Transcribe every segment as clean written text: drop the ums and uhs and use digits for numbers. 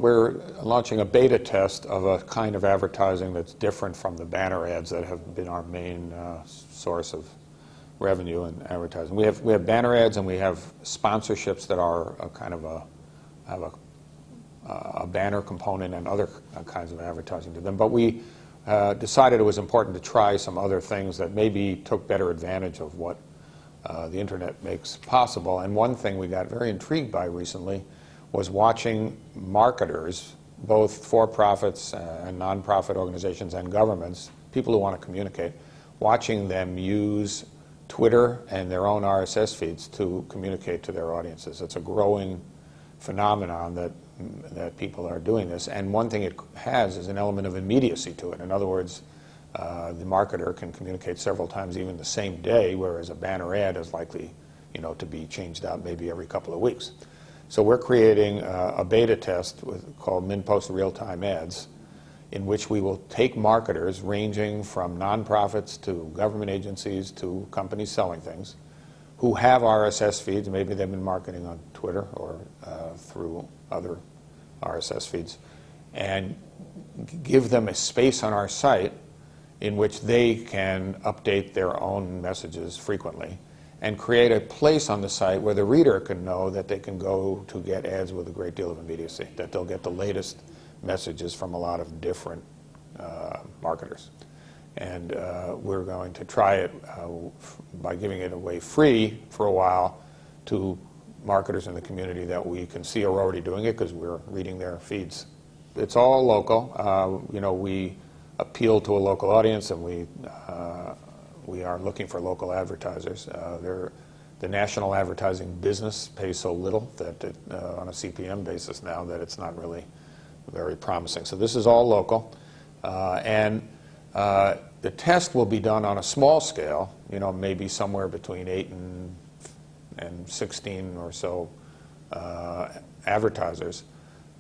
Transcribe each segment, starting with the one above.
we're launching a beta test of a kind of advertising that's different from the banner ads that have been our main source of revenue and advertising. We have banner ads, and we have sponsorships that are a kind of have a banner component and other kinds of advertising to them. But we decided it was important to try some other things that maybe took better advantage of what the internet makes possible. And one thing we got very intrigued by recently was watching marketers, both for-profits and non-profit organizations and governments, people who want to communicate, watching them use Twitter and their own RSS feeds to communicate to their audiences. It's a growing phenomenon that people are doing this. And one thing it has is an element of immediacy to it. In other words, the marketer can communicate several times even the same day, whereas a banner ad is likely, to be changed out maybe every couple of weeks. So we're creating a beta test called MinnPost Real-Time Ads, in which we will take marketers ranging from nonprofits to government agencies to companies selling things who have RSS feeds. Maybe they've been marketing on Twitter or through other RSS feeds, and give them a space on our site in which they can update their own messages frequently, and create a place on the site where the reader can know that they can go to get ads with a great deal of immediacy, that they'll get the latest messages from a lot of different marketers. And we're going to try it by giving it away free for a while to marketers in the community that we can see are already doing it because we're reading their feeds. It's all local. We appeal to a local audience, and we are looking for local advertisers. The national advertising business pays so little that on a CPM basis now that it's not really very promising. So this is all local. And the test will be done on a small scale, maybe somewhere between 8 and 16 or so advertisers.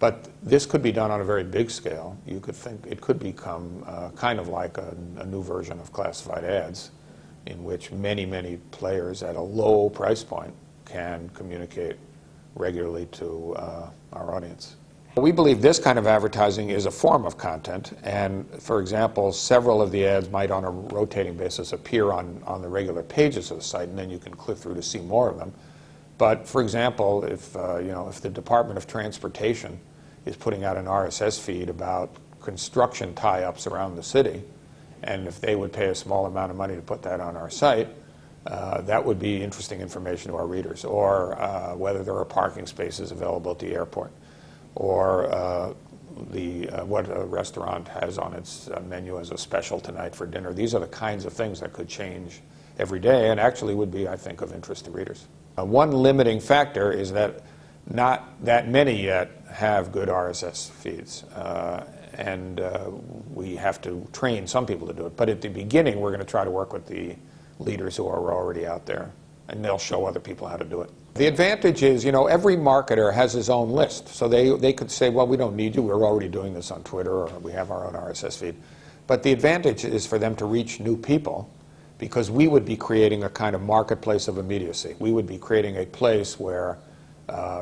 But this could be done on a very big scale. You could think it could become kind of like a new version of classified ads, in which many, many players at a low price point can communicate regularly to our audience. We believe this kind of advertising is a form of content, and for example, several of the ads might on a rotating basis appear on the regular pages of the site, and then you can click through to see more of them. But for example, if the Department of Transportation is putting out an RSS feed about construction tie-ups around the city, and if they would pay a small amount of money to put that on our site, that would be interesting information to our readers, or whether there are parking spaces available at the airport, or what a restaurant has on its menu as a special tonight for dinner. These are the kinds of things that could change every day and actually would be, I think, of interest to readers. One limiting factor is that not that many yet have good RSS feeds, and we have to train some people to do it. But at the beginning, we're going to try to work with the leaders who are already out there, and they'll show other people how to do it. The advantage is, every marketer has his own list. So they could say, well, we don't need you. We're already doing this on Twitter, or we have our own RSS feed. But the advantage is for them to reach new people, because we would be creating a kind of marketplace of immediacy. We would be creating a place where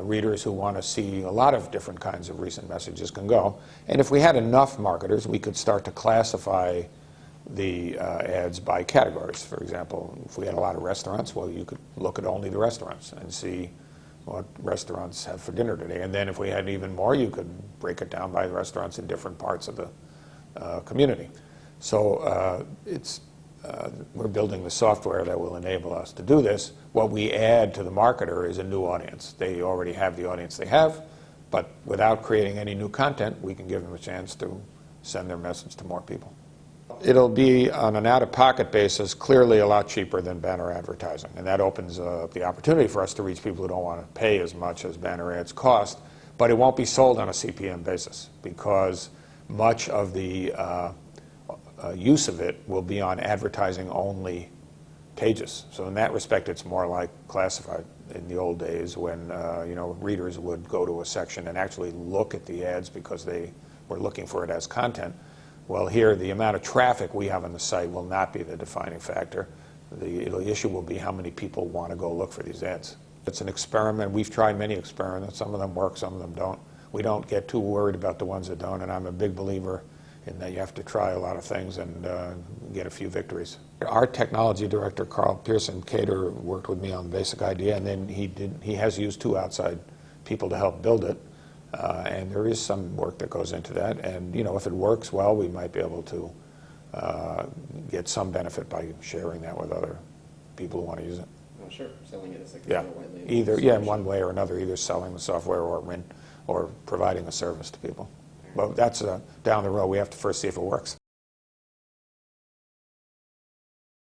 readers who want to see a lot of different kinds of recent messages can go. And if we had enough marketers, we could start to classify the ads by categories. For example, if we had a lot of restaurants, well, you could look at only the restaurants and see what restaurants have for dinner today. And then if we had even more, you could break it down by the restaurants in different parts of the community. So we're building the software that will enable us to do this. What we add to the marketer is a new audience. They already have the audience they have, but without creating any new content, we can give them a chance to send their message to more people. It'll be, on an out-of-pocket basis, clearly a lot cheaper than banner advertising, and that opens the opportunity for us to reach people who don't want to pay as much as banner ads cost, but it won't be sold on a CPM basis, because much of the use of it will be on advertising-only pages. So in that respect, it's more like classified in the old days when readers would go to a section and actually look at the ads because they were looking for it as content. Well, here, the amount of traffic we have on the site will not be the defining factor. The issue will be how many people want to go look for these ads. It's an experiment. We've tried many experiments. Some of them work, some of them don't. we don't get too worried about the ones that don't, and I'm a big believer in that you have to try a lot of things and get a few victories. Our technology director, Carl Pearson Cater, worked with me on the basic idea, and then he has used 2 outside people to help build it, and there is some work that goes into that, and if it works well, we might be able to get some benefit by sharing that with other people who want to use it. Oh, sure, selling it as like Yeah, a white label either solution. in one way or another, either selling the software or providing a service to people. But that's down the road. We have to first see if it works.